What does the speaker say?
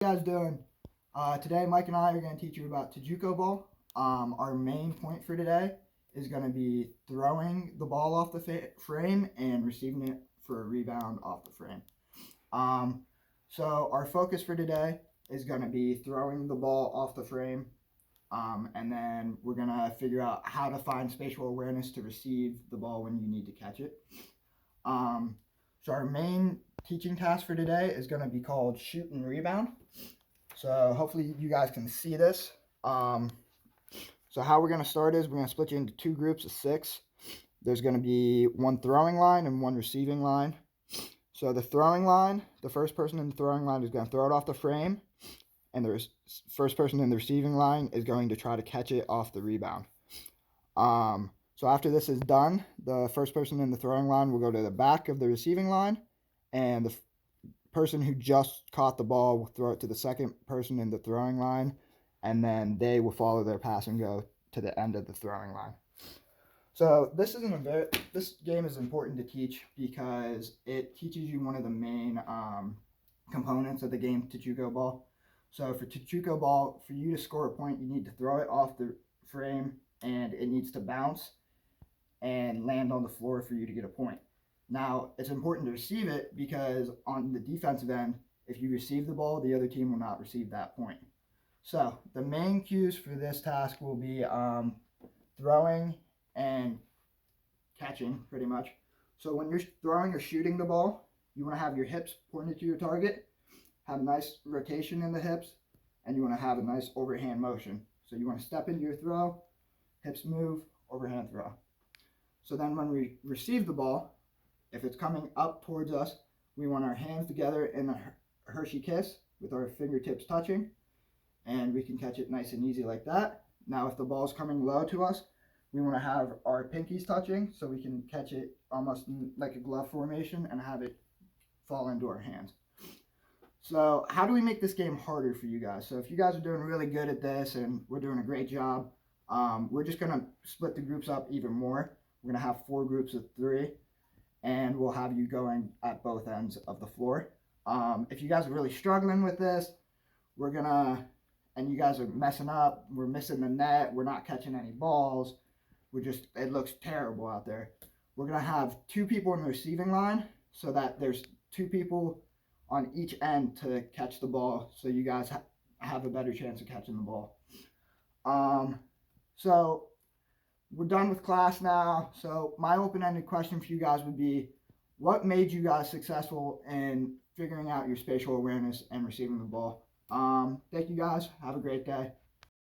You guys doing? Today, Mike and I are going to teach you about Tchoukball. Our main point for today is going to be throwing the ball off the frame and receiving it for a rebound off the frame. So our focus for today is going to be throwing the ball off the frame, and then we're going to figure out how to find spatial awareness to receive the ball when you need to catch it. So our main teaching task for today is going to be called shoot and rebound. So hopefully you guys can see this. So how we're going to start is we're going to split you into two groups of 6. There's going to be one throwing line and one receiving line. So the throwing line, the first person in the throwing line is going to throw it off the frame, and the first person in the receiving line is going to try to catch it off the rebound. So after this is done, the first person in the throwing line will go to the back of the receiving line, and the person who just caught the ball will throw it to the second person in the throwing line, and then they will follow their pass and go to the end of the throwing line. So this game is important to teach because it teaches you one of the main components of the game, Tchoukball. So for Tchoukball, for you to score a point, you need to throw it off the frame, and it needs to bounce and land on the floor for you to get a point. Now, it's important to receive it because on the defensive end, if you receive the ball, the other team will not receive that point. So the main cues for this task will be throwing and catching, pretty much. So when you're throwing or shooting the ball, you want to have your hips pointed to your target, have a nice rotation in the hips, and you want to have a nice overhand motion. So you want to step into your throw, hips move, overhand throw. So then when we receive the ball, if it's coming up towards us, we want our hands together in a Hershey kiss with our fingertips touching, and we can catch it nice and easy like that. Now if the ball's coming low to us, we want to have our pinkies touching so we can catch it almost like a glove formation and have it fall into our hands. So how do we make this game harder for you guys? So if you guys are doing really good at this and we're doing a great job, we're just going to split the groups up even more. We're going to have 4 groups of 3. And we'll have you going at both ends of the floor. If you guys are really struggling with this, and you guys are messing up, we're missing the net, we're not catching any balls, it looks terrible out there. We're gonna have 2 people in the receiving line so that there's 2 people on each end to catch the ball, so you guys have a better chance of catching the ball. So we're done with class now. So my open-ended question for you guys would be, what made you guys successful in figuring out your spatial awareness and receiving the ball? Thank you guys. Have a great day.